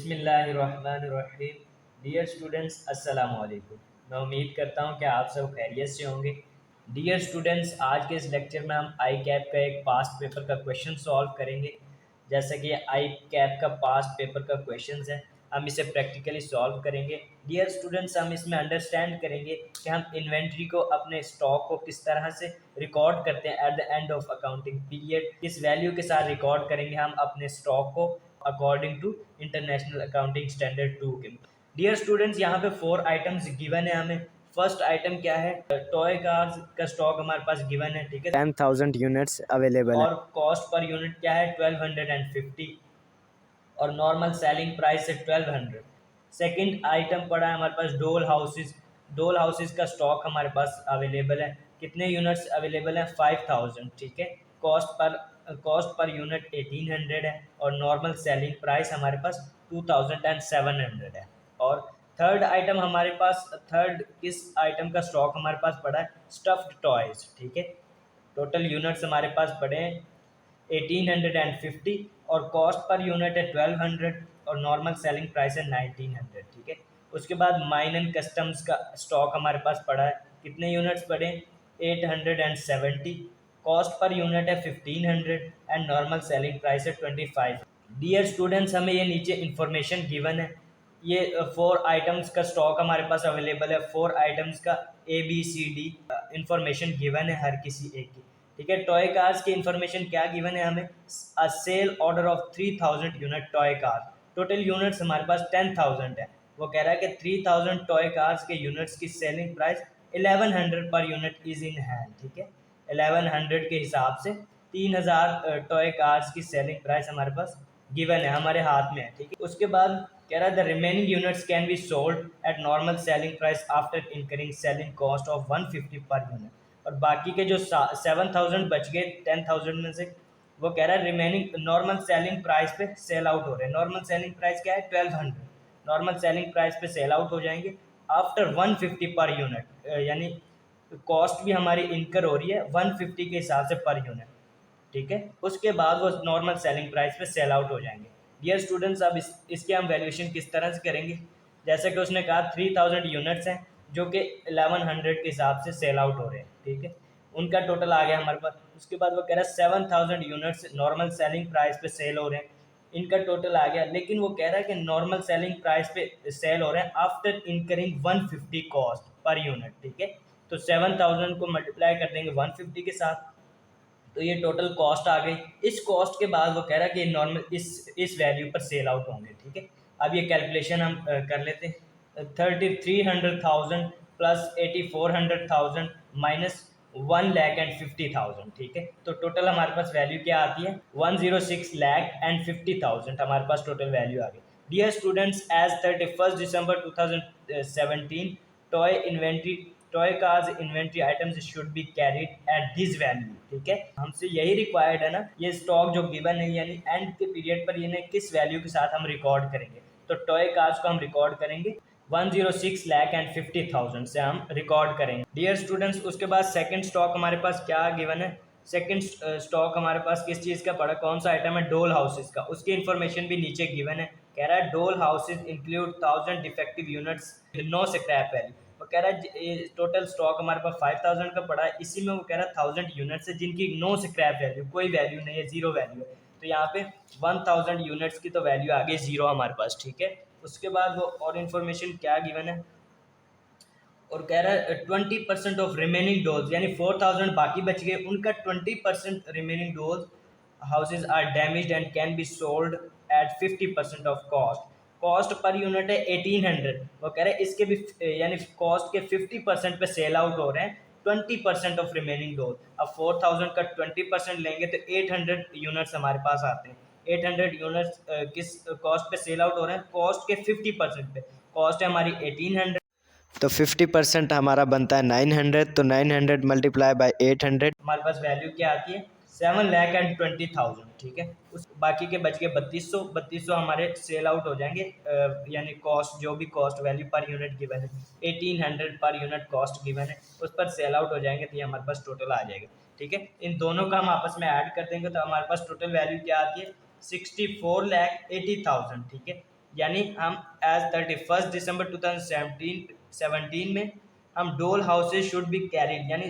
बिस्मिल्लाहिर्रहमानिर्रहीम। Dear students, अस्सलाम वालेकुम। मैं उम्मीद करता हूँ कि आप सब खैरियत से होंगे। डियर स्टूडेंट्स, आज के इस लेक्चर में हम आई कैप का एक पास्ट पेपर का क्वेश्चन सॉल्व करेंगे। जैसा कि आई कैप का पास्ट पेपर का क्वेश्चन है, हम इसे प्रैक्टिकली सॉल्व करेंगे। डियर स्टूडेंट्स, हम इसमें अंडरस्टैंड करेंगे कि हम इन्वेंट्री को, अपने स्टॉक को किस तरह से रिकॉर्ड करते हैं at the end of accounting period, किस वैल्यू के साथ रिकॉर्ड करेंगे हम अपने स्टॉक को according to international accounting standard 2 के। डियर स्टूडेंट्स, यहाँ पे 4 आइटम्स गिवन है हमें। फर्स्ट आइटम क्या है? टॉय कार्स का स्टॉक हमारे पास गिवन है, ठीक है, 10,000 यूनिट्स अवेलेबल है। और कॉस्ट पर यूनिट क्या है? 1250, और नॉर्मल सेलिंग प्राइस है 1200। सेकंड आइटम पड़ा है हमारे पास डोल हाउसेस। डोल हाउसेस का स्टॉक हमारे पास अवेलेबल है। कितने यूनिट्स अवेलेबल हैं? 5000, ठीक है। कॉस्ट पर यूनिट 1800 है, और नॉर्मल सेलिंग प्राइस हमारे पास 2700 है। और थर्ड आइटम हमारे पास, थर्ड किस आइटम का स्टॉक हमारे पास पड़ा है? स्टफ्ड टॉयज, ठीक है। टोटल यूनिट्स हमारे पास पड़े हैं 1850, और कॉस्ट पर यूनिट है 1200, और नॉर्मल सेलिंग प्राइस है 1900, ठीक है। उसके बाद माइन एंड कस्टम्स का स्टॉक हमारे पास पड़ा है। कितने यूनिट्स पड़े? 870, कॉस्ट पर यूनिट है 1500, एंड नॉर्मल सेलिंग प्राइस है 25। डियर स्टूडेंट्स, हमें ये नीचे इंफॉर्मेशन गिवन है। ये 4 आइटम्स का स्टॉक हमारे पास अवेलेबल है। 4 आइटम्स का ABCD इंफॉर्मेशन गिवन है हर किसी एक की, ठीक है। टॉय कार्स की इंफॉर्मेशन क्या गिवन है हमें? A sale order of 3000 unit toy car. Total units हमारे पास 10,000 है। वो कह रहा है कि 3000 टॉय कार्स के यूनिट्स की selling price 1100 per unit is in hand, ठीक है। 1100 के हिसाब से 3000 टॉय कार्स की सेलिंग प्राइस हमारे पास गिवन है, हमारे हाथ में है, ठीक है। उसके बाद कह रहा है the remaining units can be sold at normal selling price after incurring selling cost of 150 per unit. और बाकी के जो 7000 बच गए 10,000 में से, वो कह रहा है रिमेनिंग नॉर्मल सेलिंग प्राइस पे सेल आउट हो रहे हैं। नॉर्मल सेलिंग प्राइस क्या है? 1200। नॉर्मल सेलिंग प्राइस पे सेल आउट हो जाएंगे आफ्टर 150 पर यूनिट, यानी कॉस्ट भी हमारी इनकर हो रही है 150 के हिसाब से पर यूनिट, ठीक है। उसके बाद वो नॉर्मल सेलिंग प्राइस पे सेल आउट हो जाएंगे। डियर स्टूडेंट्स, अब इसके हम वैल्यूएशन किस तरह से करेंगे? जैसे कि उसने कहा 3000 यूनिट्स हैं जो कि 1100 के हिसाब से सेल आउट हो रहे हैं, ठीक है। उनका टोटल आ गया हमारे पास। उसके बाद वो कह रहा है 7000 यूनिट्स नॉर्मल सेलिंग प्राइस पे सेल हो रहे हैं, इनका टोटल आ गया। लेकिन वो कह रहा है कि नॉर्मल सेलिंग प्राइस पे सेल हो रहे हैं after incurring 150 cost per unit, ठीक है। तो 7000 को मल्टीप्लाई कर देंगे 150 के साथ, तो ये टोटल कॉस्ट आ गई। इस कॉस्ट के बाद वो कह रहा है कि नॉर्मल इस वैल्यू पर सेल आउट होंगे, ठीक है। अब ये कैलकुलेशन हम कर लेते हैं। 3,300,000 प्लस 8,400,000 माइनस 1,50,000, ठीक है। तो टोटल हमारे पास वैल्यू क्या आती है? 106,50,000 हमारे पास टोटल वैल्यू आ गई। Dear students, as 31 December 2017 toy inventory toy cars inventory items should be carried at this value, ठीक है। हमसे यही रिक्वायर्ड है ना, ये स्टॉक जो गिवन है, यानी एंड के पीरियड पर ये किस वैल्यू के साथ हम रिकॉर्ड करेंगे। तो टॉय कार्स को हम रिकॉर्ड करेंगे 106,50,000 से हम रिकॉर्ड करेंगे। डियर स्टूडेंट्स, उसके बाद सेकंड स्टॉक हमारे पास क्या गिवन है? सेकंड स्टॉक हमारे पास किस चीज़ का पड़ा? कौन सा आइटम है? डोल हाउसेस का। उसकी इन्फॉर्मेशन भी नीचे गिवन है। कह रहा है doll houses include 1000 defective units, no scrap value. वो कह रहा है टोटल स्टॉक हमारे पास 5000 का पड़ा है, इसी में वो कह रहा है 1000 यूनिट्स है जिनकी नो स्क्रैप वैल्यू, कोई वैल्यू नहीं है, जीरो वैल्यू है। तो यहाँ पे 1000 यूनिट्स की तो वैल्यू आ गई जीरो हमारे पास, ठीक है। उसके बाद वो और इन्फॉर्मेशन क्या गिवन है, और कह रहा है 20% ऑफ रिमेनिंग डोज, यानी 4000 बाकी बच गए, उनका 20% remaining doll houses are damaged and can be sold at 50% of cost. Cost per unit है 1800। वो कह रहे हैं इसके भी यानी कॉस्ट के 50% पे सेल आउट हो रहे हैं 20% ऑफ रिमेनिंग डोज। अब 4000 का 20% लेंगे तो 800 यूनिट्स हमारे पास आते हैं। 800 यूनिट्स किस कॉस्ट पे सेल आउट हो रहे हैं? कॉस्ट के 50% पे। कॉस्ट है हमारी 1800, तो 50% हमारा बनता है 900, तो 900 मल्टीप्लाई बाई 800। हमारे पास वैल्यू क्या आती है? 7,20,000, ठीक है। उस बाकी के बच के 3200 हमारे सेल आउट हो जाएंगे, यानी कॉस्ट, जो भी cost value per unit given है 1800 पर यूनिट कॉस्ट गिवन है, उस पर सेल आउट हो जाएंगे, तो ये हमारे पास टोटल आ जाएगा, ठीक है। इन दोनों का हम आपस में ऐड कर देंगे तो हमारे पास टोटल वैल्यू क्या आती है? 64,80,000, ठीक है। यानी हम एज 31 दिसंबर 2017 में हम डोल हाउसेज शुड बी कैरिड, यानी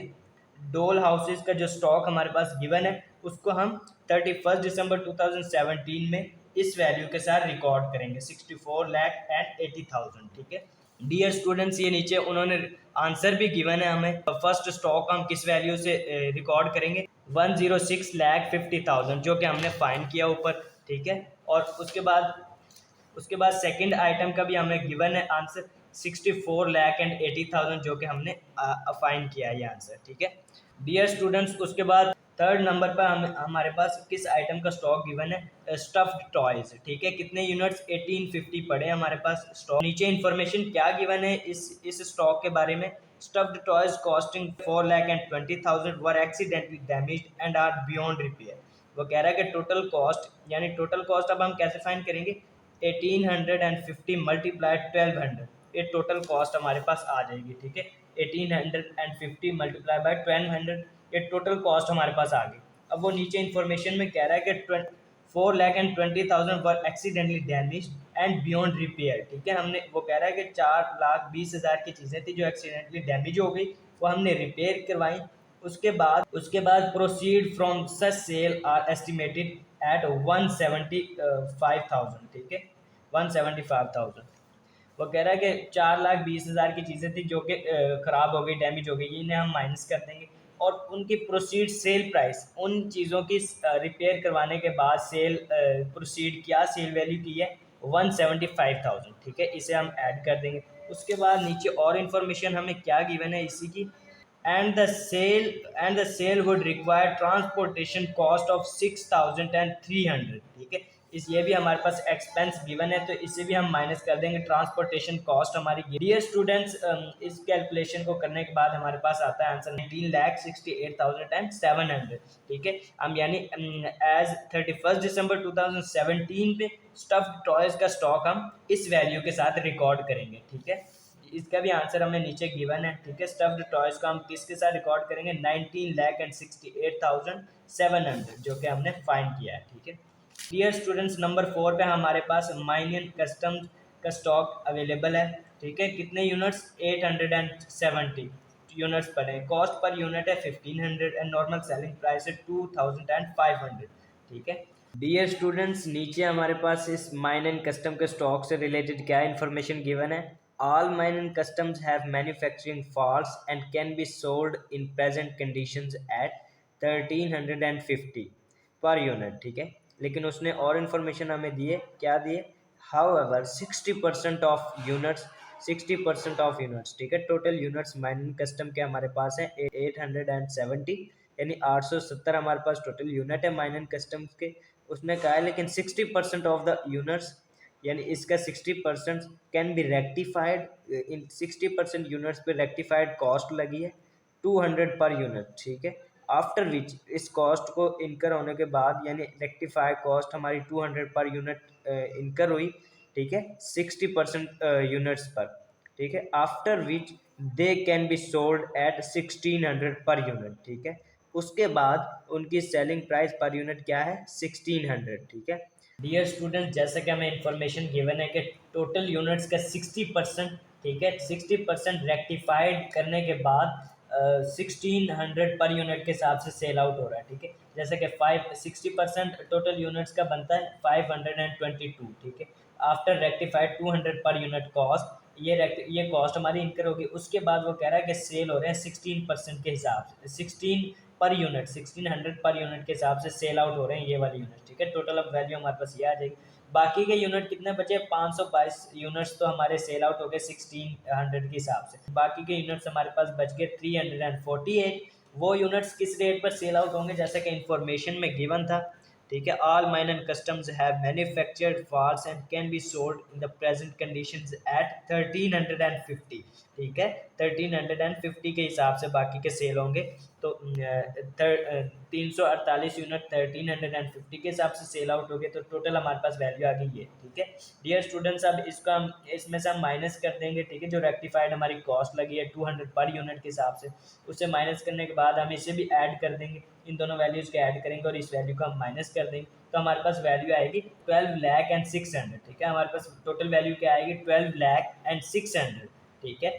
डोल हाउसेज का जो स्टॉक हमारे पास गिवन है उसको हम 31 दिसंबर 2017 में इस वैल्यू के साथ रिकॉर्ड करेंगे 64,80,000। ठीक है डियर स्टूडेंट्स, ये नीचे उन्होंने आंसर भी गिवन है हमें। फर्स्ट स्टॉक हम किस वैल्यू से रिकॉर्ड करेंगे 106,50,000 जो कि हमने फाइंड किया ऊपर। ठीक है और उसके बाद सेकंड आइटम का भी हमें गिवन है आंसर 64,80,000 जो कि हमने फाइंड किया है ये आंसर। ठीक है डियर स्टूडेंट्स, उसके बाद थर्ड नंबर पर हमारे पास किस आइटम का स्टॉक गिवन है स्टफ्ड टॉयज। ठीक है कितने यूनिट्स 1850 पड़े हमारे पास स्टॉक। नीचे इन्फॉर्मेशन क्या गिवन है इस स्टॉक के बारे में। Stuffed toys costing 4,20,000 were accidentally damaged and are beyond repair. वो कह रहा है कि टोटल कॉस्ट, यानी टोटल कॉस्ट अब हम कैसे फाइंड करेंगे 1850 मल्टीप्लाई 1200, ये टोटल कॉस्ट हमारे पास आ जाएगी। ठीक है 1850 मल्टीप्लाई बाय 1200, ये टोटल कॉस्ट हमारे पास आ गई। अब वो नीचे इन्फॉर्मेशन में कह रहा है कि 4,20,000 were accidentally damage and beyond repair. ठीक है हमने वो कह रहा है कि 4,20,000 की चीज़ें थी जो एक्सीडेंटली डैमेज हो गई, वो हमने रिपेयर करवाई। उसके बाद proceed from such sale are estimated at 175,000। ठीक है 175,000। वो कह रहा है कि 4,20,000 की चीज़ें थी जो कि ख़राब हो गई, डैमेज हो गई, इन्हें हम माइनस कर देंगे और उनकी प्रोसीड सेल प्राइस, उन चीज़ों की रिपेयर करवाने के बाद सेल प्रोसीड क्या सेल वैल्यू की है 175,000। ठीक है इसे हम ऐड कर देंगे। उसके बाद नीचे और इन्फॉर्मेशन हमें क्या गिवन है इसी की, and the sale would require transportation cost of 6,300। ठीक है ये भी हमारे पास एक्सपेंस गिवन है तो इसे भी हम माइनस कर देंगे, ट्रांसपोर्टेशन कॉस्ट हमारी। डियर स्टूडेंट्स, इस कैलकुलेशन को करने के बाद हमारे पास आता है आंसर 19,68,700। ठीक है हम यानी एज 31 दिसंबर 2017 पे स्टफ्ड टॉयज का स्टॉक हम इस वैल्यू के साथ रिकॉर्ड करेंगे। ठीक है इसका भी आंसर हमें नीचे गिवन है। ठीक है स्टफ्ड टॉयज को हम किसके साथ रिकॉर्ड करेंगे 19,68,700 जो कि हमने फाइंड किया है। ठीक है डियर स्टूडेंट्स, नंबर 4 पे हमारे पास माइनियन कस्टम्स का स्टॉक अवेलेबल है। ठीक है कितने यूनिट्स 870 यूनिट्स पड़े, कॉस्ट पर यूनिट है 1500 एंड नॉर्मल सेलिंग प्राइस है 2500। ठीक है डियर स्टूडेंट्स, नीचे हमारे पास इस माइन एंड कस्टम के स्टॉक से रिलेटेड क्या इन्फॉर्मेशन गिवन है। All mine and customs have manufacturing faults and can be sold in present conditions at 1350 per unit। ठीक है लेकिन उसने और इन्फॉर्मेशन हमें दिए, क्या दिए however 60% ऑफ यूनिट्स। ठीक है total units mine and custom के हमारे पास है 870, यानी 870 हमारे पास टोटल यूनिट है माइन एंड कस्टम्स के। उसने कहा है लेकिन 60% ऑफ द यूनिट्स, यानी इसका 60% can be rectified, in 60% units पे रेक्टिफाइड कॉस्ट लगी है 200 पर यूनिट। ठीक है आफ्टर विच इस कॉस्ट को इनकर होने के बाद, यानी रेक्टिफाइड कॉस्ट हमारी 200 पर यूनिट इनकर हुई। ठीक है 60% यूनिट्स पर। ठीक है after which they can be sold eight 1600 per unit. ठीक है उसके बाद उनकी सेलिंग प्राइस पर यूनिट क्या है 1600। ठीक है डियर स्टूडेंट, जैसे कि हमें इन्फॉर्मेशन गिवन है कि टोटल यूनिट्स का 60%, ठीक है 60% रेक्टिफाइड करने के बाद 1600 पर यूनिट के हिसाब से सेल आउट हो रहा है। ठीक है जैसे कि 60% टोटल यूनिट्स का बनता है 522। ठीक है after rectified 200 per unit cost, ये कॉस्ट हमारी इनकर होगी। उसके बाद वो कह रहा है कि सेल हो रहे हैं 16% के हिसाब से, 16 पर यूनिट 1600 पर यूनिट के हिसाब से सेल आउट हो रहे हैं ये वाले यूनिट। ठीक है टोटल अब वैल्यू हमारे पास ये आ जाएगी। बाकी के यूनिट कितने बचे 522 यूनिट्स तो हमारे सेल आउट हो गए 1600 के हिसाब से। बाकी के यूनिट्स हमारे पास बच गए 348। वो यूनिट्स किस रेट पर सेल आउट होंगे जैसे कि इंफॉर्मेशन में गिवन था। ठीक है all mine and customs have manufactured false and can be sold in the present conditions at 1350। ठीक है 1350 के हिसाब से बाकी के सेल होंगे तो 348 यूनिट 1350 के हिसाब से सेल आउट हो गए तो टोटल हमारे पास वैल्यू आ गई है। ठीक है डियर स्टूडेंट्स, अब इसका हम इसमें से हम माइनस कर देंगे। ठीक है जो रेक्टिफाइड हमारी कॉस्ट लगी है 200 पर यूनिट के हिसाब से, उससे माइनस करने के बाद हम इसे भी ऐड कर देंगे, इन दोनों वैल्यूज़ के ऐड करेंगे और इस वैल्यू को हम माइनस कर देंगे तो हमारे पास वैल्यू आएगी 12,06,000, ठीक है। हमारे पास टोटल वैल्यू क्या आएगी 12,06,000, ठीक है।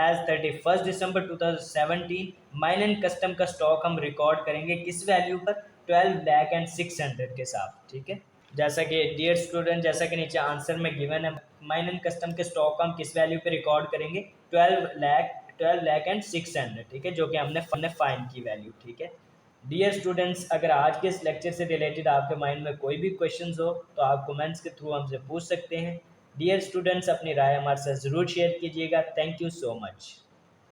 As 31 December 2017 mine and custom का स्टॉक हम रिकॉर्ड करेंगे किस वैल्यू पर, 12,06,000 के साथ, ठीक है। जैसा कि डियर स्टूडेंट, जैसा कि नीचे आंसर में गिवन है, माइन एंड कस्टम के स्टॉक हम किस वैल्यू पे रिकॉर्ड करेंगे, 12,06,000, ठीक है, जो कि हमने फाइंड की वैल्यू, ठीक है। डियर स्टूडेंट्स, अगर आज के इस लेक्चर से रिलेटेड आपके माइंड में कोई भी क्वेश्चंस हो तो आप कमेंट्स के थ्रू हमसे पूछ सकते हैं। डियर स्टूडेंट्स, अपनी राय हमारे साथ ज़रूर शेयर कीजिएगा। Thank you so much.